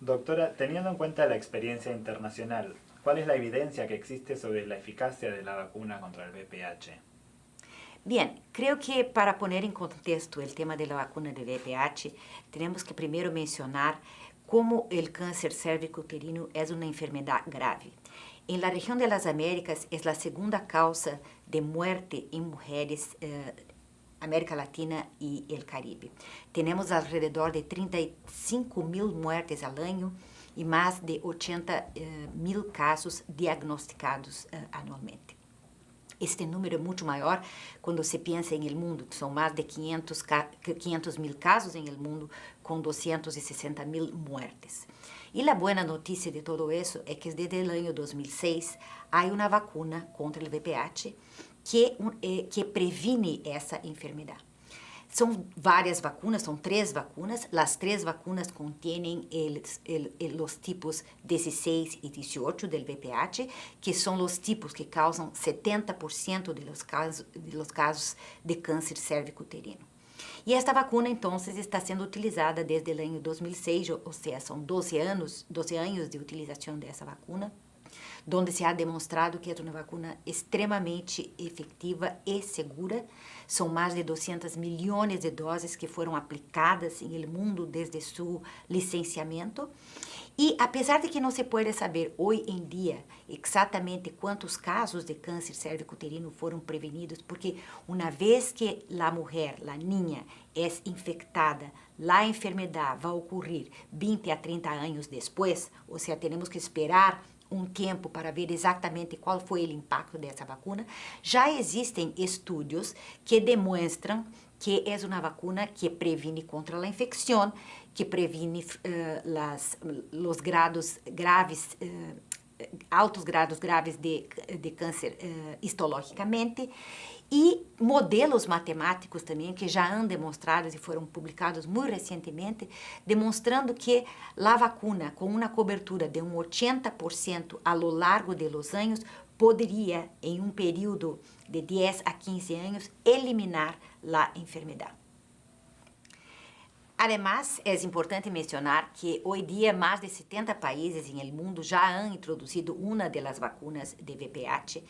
Doctora, teniendo en cuenta la experiencia internacional, ¿cuál es la evidencia que existe sobre la eficacia de la vacuna contra el VPH? Bien, creo que para poner en contexto el tema de la vacuna de VPH, tenemos que primero mencionar cómo el cáncer cervicuterino es una enfermedad grave. En la región de las Américas es la segunda causa de muerte en mujeres América Latina y el Caribe. Tenemos alrededor de 35.000 muertes al año y más de 80.000 casos diagnosticados anualmente. Este número é muito maior quando se pensa em el mundo, que são mais de 500 mil casos em el mundo, com 260 mil muertes. E a boa notícia de todo isso é que desde o ano 2006 há uma vacuna contra o VPH que previne essa enfermidade. São várias vacunas, são 3 vacunas. As 3 vacunas contêm os tipos 16 e 18 do VPH, que são os tipos que causam 70% dos casos de câncer cervicuterino. E esta vacuna, então, está sendo utilizada desde o ano 2006, ou seja, são 12 anos de utilização dessa vacuna, onde se ha demonstrado que é uma vacuna extremamente efetiva e segura. São mais de 200 milhões de doses que foram aplicadas no mundo desde seu licenciamento. E apesar de que não se pode saber hoje em dia exatamente quantos casos de câncer cervicuterino foram prevenidos, porque uma vez que a mulher, a niña, é infectada, a enfermidade vai ocorrer 20 a 30 anos depois, ou seja, temos que esperar um tempo para ver exatamente qual foi o impacto dessa vacuna. Já existem estudos que demonstram que é uma vacuna que previne contra a infecção, que previne os grados graves, altos grados graves de câncer histologicamente, e modelos matemáticos também que já han demonstrados e foram publicados muito recentemente, demonstrando que a vacuna com uma cobertura de 80% a lo largo de los anos poderia, em um período de 10 a 15 anos, eliminar a enfermidade. Además, é importante mencionar que hoje em dia mais de 70 países no mundo já han introduzido uma das vacunas de VPH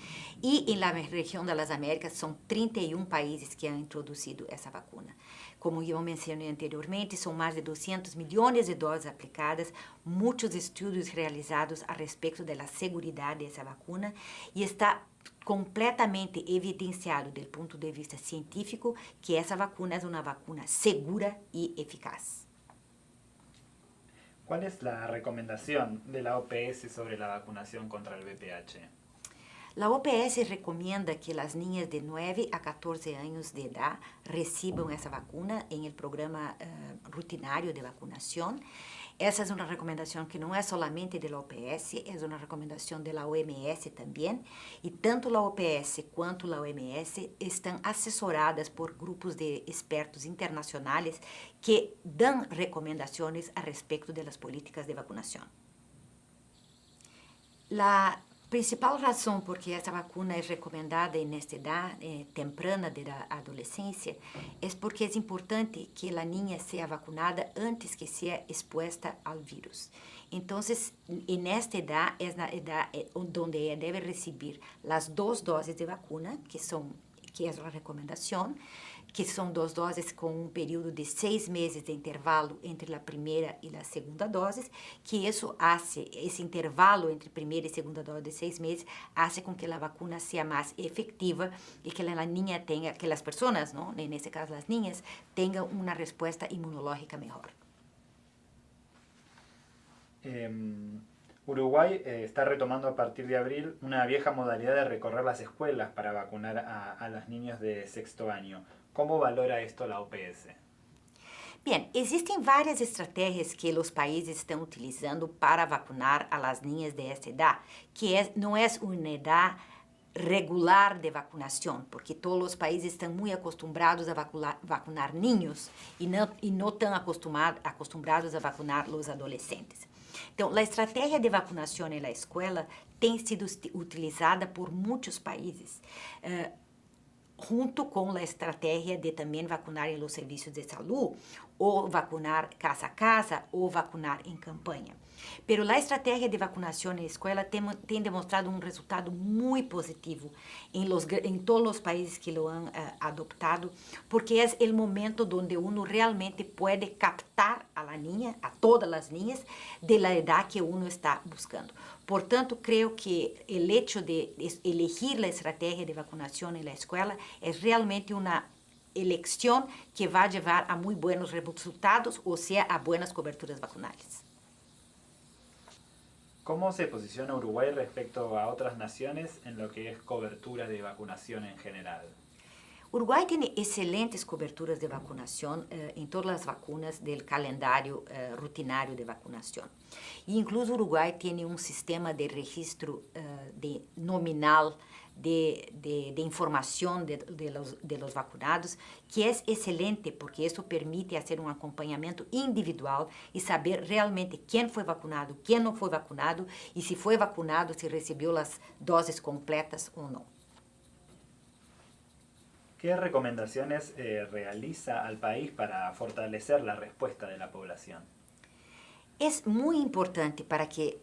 e na região das Américas são 31 países que han introduzido essa vacuna. Como eu mencionei anteriormente, são mais de 200 milhões de doses aplicadas, muitos estudos realizados a respeito da segurança dessa vacuna e está completamente evidenciado do ponto de vista científico que essa vacuna é uma vacuna segura e eficaz. ¿Cuál es la recomendación de la OPS sobre la vacunación contra el VPH? A OPS recomenda que as niñas de 9 a 14 anos de idade recebam essa vacuna em el programa rutinário de vacunação. Essa é uma recomendação que não é solamente da OPS, é uma recomendação da OMS também, e tanto a OPS quanto a OMS estão assessoradas por grupos de expertos internacionais que dão recomendações a respeito das políticas de vacunação. A principal razão por que essa vacuna é recomendada nesta idade temprana da adolescência é porque é importante que a niña seja vacunada antes que seja exposta ao vírus. Então, nesta idade é a idade onde ela deve receber as 2 doses de vacuna, que é a recomendação, que são 2 doses com um período de 6 meses de intervalo entre a primeira e a segunda dose, que esse intervalo entre primeira e segunda dose de 6 meses, hace com que a vacuna seja mais efetiva e que a niña tenha, que as pessoas, não, nesse caso as niñas, tenham uma resposta imunológica melhor. Uruguay está retomando a partir de abril una vieja modalidad de recorrer las escuelas para vacunar a los niños de sexto año. ¿Cómo valora esto la OPS? Bem, existem várias estratégias que os países estão utilizando para vacunar a las niñas de esta idade, que não é uma idade regular de vacunação, porque todos os países estão muito acostumados a vacunar niños e não estão acostumados a vacunar os adolescentes. Então, a estratégia de vacunação na escola tem sido utilizada por muitos países, junto com a estratégia de também vacunar em los serviços de saúde, ou vacunar casa a casa, ou vacunar em campanha. Pero a estratégia de vacunação na escola tem demonstrado um resultado muito positivo em todos os países que lo han adoptado, porque é o momento onde uno realmente pode captar a la niña, a todas as niñas, de la edad que uno está buscando. Portanto, creio que o hecho de elegir a estratégia de vacunação na escola é realmente uma eleição que vai levar a muito buenos resultados, ou seja, a buenas coberturas vacunales. ¿Cómo se posiciona Uruguay respecto a otras naciones en lo que es cobertura de vacunación en general? Uruguai tem excelentes coberturas de vacunação em todas as vacunas do calendário rutinário de vacunação. E incluso Uruguai tem um sistema de registro nominal de informação de los vacunados, que é excelente porque isso permite fazer um acompanhamento individual e saber realmente quem foi vacunado, quem não foi vacunado e se foi vacunado, se recebeu as doses completas ou não. ¿Qué recomendaciones realiza al país para fortalecer la respuesta de la población? É muito importante para que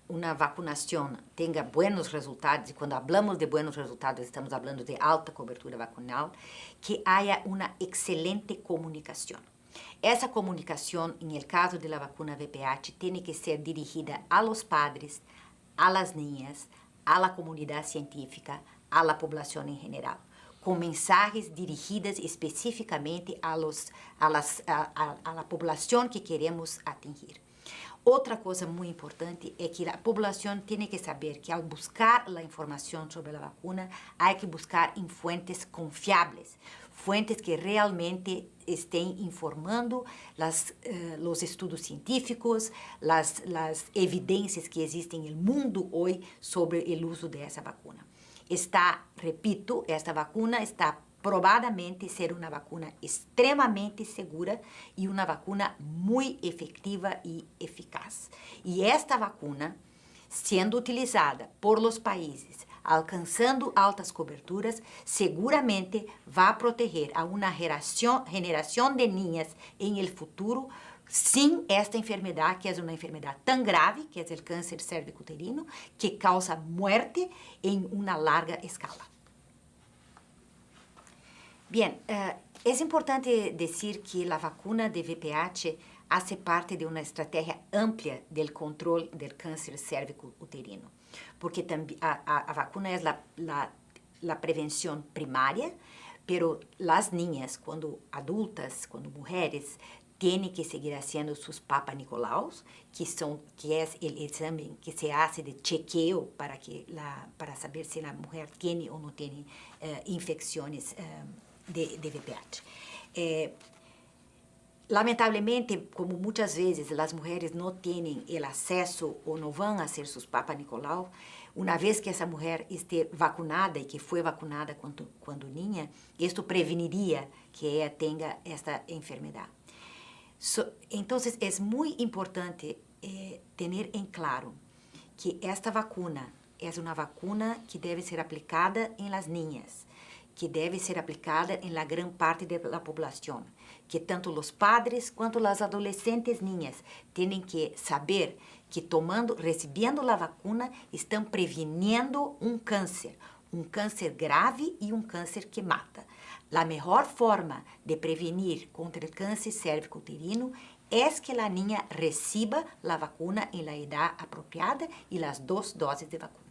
uma vacunação tenha buenos resultados, e quando falamos de buenos resultados, estamos falando de alta cobertura vacunal, que haja uma excelente comunicação. Essa comunicação, em caso da vacuna VPH, tem que ser dirigida a los padres, a las niñas, a la comunidade científica, a la poblação em geral, com mensagens dirigidas especificamente a la população que queremos atingir. Outra coisa muito importante é que a população tem que saber que ao buscar a informação sobre a vacuna, há que buscar em fontes confiáveis, fontes que realmente estén informando os estudos científicos, as evidências que existem no mundo hoje sobre o uso dessa vacuna. Repito, esta vacuna está probadamente ser uma vacuna extremamente segura e uma vacuna muito efetiva e eficaz. E esta vacuna, sendo utilizada por los países, alcançando altas coberturas, seguramente vai proteger a uma geração de niñas em el futuro sem esta enfermedade, que é uma enfermedade tão grave, que é o câncer cérvico-uterino, que causa muerte em uma larga escala. Bien, es importante decir que la vacuna de VPH hace parte de una estrategia amplia del control del cáncer cérvico-uterino, porque a vacuna es la prevención primaria, pero las niñas, cuando adultas, cuando mujeres, tienen que seguir haciendo sus Papa Nicolaus, que es el examen que se hace de chequeo para saber si la mujer tiene o no tiene infecciones de VPH. Lamentablemente, como muitas vezes as mulheres não têm o acesso ou não vão a ser seus Papa Nicolau, uma vez que essa mulher esteja vacunada e que foi vacunada quando niña, isto preveniria que ela tenha esta enfermidade. Então, é muito importante ter em claro que esta vacuna é uma vacuna que deve ser aplicada em las niñas, que deve ser aplicada em la gran parte da população, que tanto os padres quanto as adolescentes niñas têm que saber que recebendo a vacuna, estão prevenindo um câncer grave e um câncer que mata. A melhor forma de prevenir contra o câncer cérvico-uterino é que a niña reciba a vacuna em la edad apropriada e as 2 doses de vacuna.